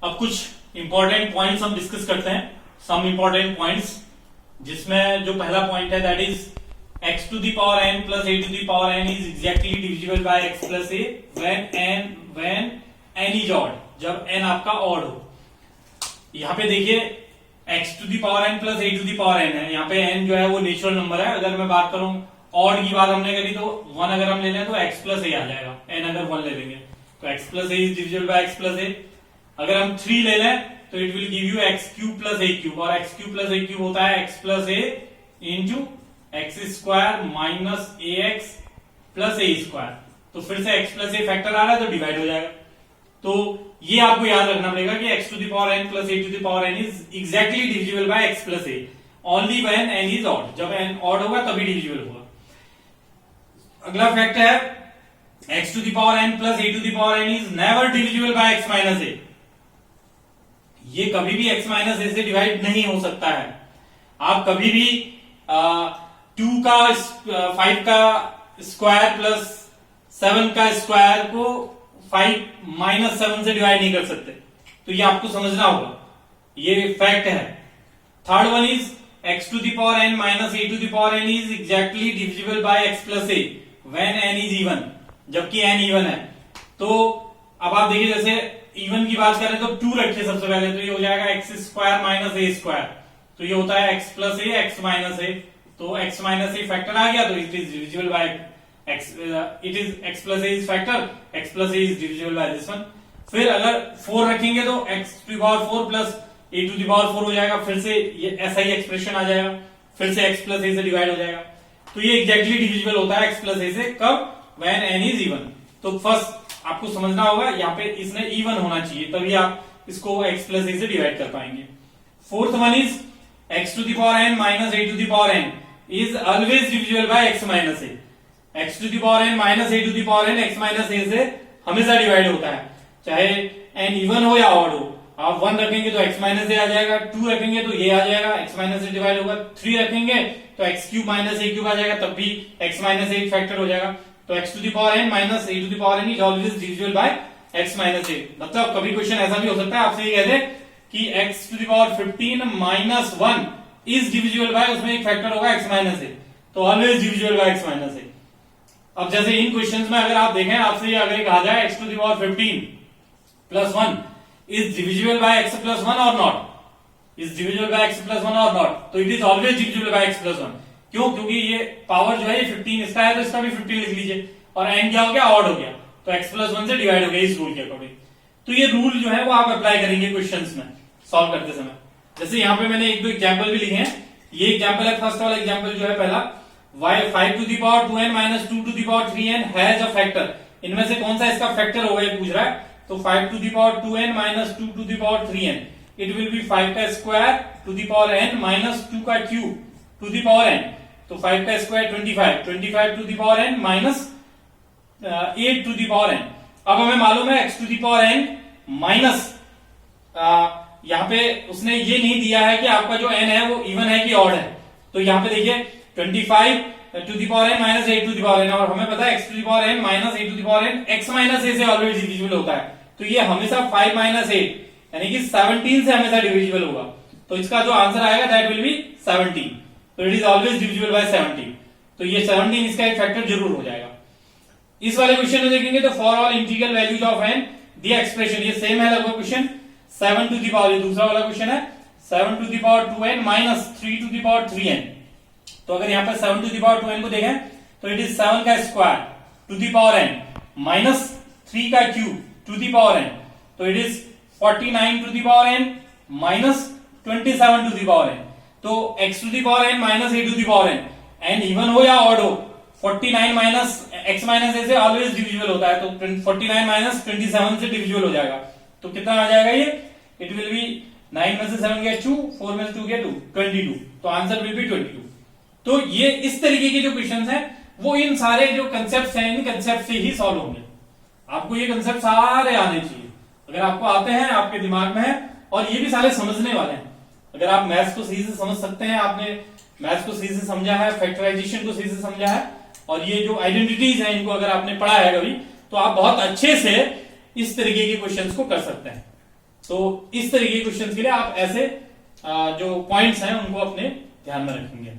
अब कुछ important points हम डिस्कस करते हैं, सम इंपॉर्टेंट पॉइंट्स, जिसमें जो पहला पॉइंट है that is x to the power n plus a to the power n is exactly divisible by x plus a when n is odd, जब n आपका odd हो। यहाँ पे देखिए x to the power n plus a to the power n है, यहाँ पे n जो है वो नेचुरल नंबर है। अगर मैं बात करूं ऑड की बात हमने करी तो 1 अगर हम ले लें तो x प्लस a आ जाएगा, n अगर 1 ले लेंगे तो x plus a is divisible by x plus a। अगर हम 3 ले लें तो it will give you x cube plus a cube, और x cube plus a cube होता है x plus a into x square minus A x plus A square. तो फिर से x प्लस ए फैक्टर आ रहा है तो डिवाइड हो जाएगा। तो ये आपको याद रखना पड़ेगा कि x to the power n plus a to the power n is exactly divisible by x plus a only when n is odd, जब n ऑड होगा तभी डिविजिबल होगा। अगला फैक्ट है x to the power n plus a to the power n is never divisible by x minus a। ये कभी भी x minus a से डिवाइड नहीं हो सकता है। आप कभी भी 2 का 5 का स्क्वायर प्लस 7 का स्क्वायर को 5 माइनस 7 से डिवाइड नहीं कर सकते, तो ये आपको समझना होगा, ये फैक्ट है। Third one is x to the power n minus a to the power n is exactly divisible by x plus a when n is even, जबकि n इवन है। तो अब आप देखिए जैसे इवन की बात करें तो 2 रखिए सबसे पहले, तो ये हो जाएगा x square minus a square, तो ये होता है x plus a x minus a। तो x माइनस a फैक्टर आ गया तो it is divisible by x, it is x plus a is factor, x plus a is divisible by this one. फिर अगर 4 रखेंगे तो x to the power 4 plus a to the power 4 हो जाएगा, फिर से ये ऐसा ही एक्सप्रेशन आ जाएगा, फिर से x प्लस a से डिवाइड हो जाएगा। तो ये एग्जैक्टली डिविजिबल होता है x प्लस a से, कब? When n is even. तो फर्स्ट आपको समझना होगा, यहाँ पे इसने इवन होना चाहिए तभी आप इसको x प्लस a से डिवाइड कर पाएंगे। Fourth one is x to the power n minus a to the power n is always divisible by x minus a। x to the power n minus a to the power n x minus a से हमेशा divide होता है, चाहे n even हो या odd हो। आप 1 रखेंगे तो x माइनस a आ जाएगा, 2 रखेंगे तो ये आ जाएगा, x माइनस a डिवाइड होगा, 3 रखेंगे तो x cube minus a cube आ जाएगा, तब भी x माइनस a फैक्टर हो जाएगा। तो x to the power n minus a to the power n is always divisible by x minus a। मतलब कभी क्वेश्चन ऐसा भी हो सकता है, आपसे ये कह दे कि x to the power 15 minus 1 is divisible by, उसमें एक फैक्टर होगा x माइनस a, तो always divisible by x minus a। अब जैसे इन क्वेश्चंस में अगर आप देखें, आपसे ये अगर कहा जाए x to the power 15 plus 1 is divisible by x plus 1 और not, is divisible by x plus 1 और नॉट, तो it is always divisible by x plus 1। क्यों? क्योंकि ये पावर जो है ये 15 इसका है तो इसका भी 15 लिख लीजिए, और n क्या हो गया? ऑड हो गया, तो x प्लस 1 से डिवाइड हो गया इस रूल के अकॉर्डिंग। तो ये रूल जो है वो आप अप्लाई करेंगे क्वेश्चंस में सॉल्व करते समय। जैसे यहाँ पे मैंने एक दो एग्जाम्पल भी लिखे हैं, ये एग्जाम्पल है, फर्स्ट वाला एग्जाम्पल जो है पहला, y 5 to the power 2n minus 2 to the power 3n has a factor. इनमें से कौन सा इसका फैक्टर होगा ये पूछ रहा है, तो 5 to the power 2n minus 2 to the power 3n, it will be 5 का square to the power n minus 2 का cube to the power n, तो 5 का square 25, 25 to the power n minus 8 to the power n। अब हमें मालूम है x to the power n minus, यहाँ पे उसने ये नहीं दिया है कि आपका जो n है वो इवन है कि ऑड है। तो यहाँ पे देखिए 25 to the power n minus 8 to the power n, और हमें पता है x to the power n minus 8 to the power n x minus a से ऑलवेज डिविजिबल होता है, तो ये हमेशा 5 माइनस 8 यानी कि 17 से हमेशा डिविजिबल होगा। तो इसका जो आंसर आएगा दैट विल बी 17, तो it is always divisible bye 17। तो ये 17 इसका एक फैक्टर जरूर हो जाएगा। इस वाले क्वेश्चन में देखेंगे तो for all integral values of n the expression, ये सेम है लगभग क्वेश्चन। 7 टू द पावर, ये दूसरा वाला क्वेश्चन है, 7 to the power 2n minus 3 to the power 3n। तो अगर यहाँ पर 7 टू द पावर 2n को देखें तो इट इज 7 का square to the power n minus 3 का cube to the power n, तो it is 49 to the power n minus 27 to the power n। तो x to the power n minus a to the power n, n even हो या odd हो, 49 minus x minus a से always divisible होता है, तो 49 minus 27 से divisible हो जाएगा। तो कितना आ जाएगा ये, इट विल बी 9 में से 7 गया 2, 4 में से 2 गया 2, 22, तो आंसर विल बी 22। तो ये इस तरीके के जो क्वेश्चंस हैं वो इन सारे जो कंसेप्ट हैं इन कंसेप्ट से ही सॉल्व होंगे। आपको ये कंसेप्ट सारे आने चाहिए, अगर आपको आते हैं आपके दिमाग में है, और ये भी सारे समझने वाले हैं। अगर आप मैथ्स को सही से समझ सकते हैं, आपने मैथ्स को सही से समझा है, फैक्टराइजेशन को सही से समझा है, और ये जो आइडेंटिटीज हैं इनको अगर आपने पढ़ा है कभी, तो आप बहुत अच्छे से इस तरीके के क्वेश्चंस को कर सकते हैं। तो इस तरीके के क्वेश्चन के लिए आप ऐसे जो पॉइंट्स हैं उनको अपने ध्यान में रखेंगे।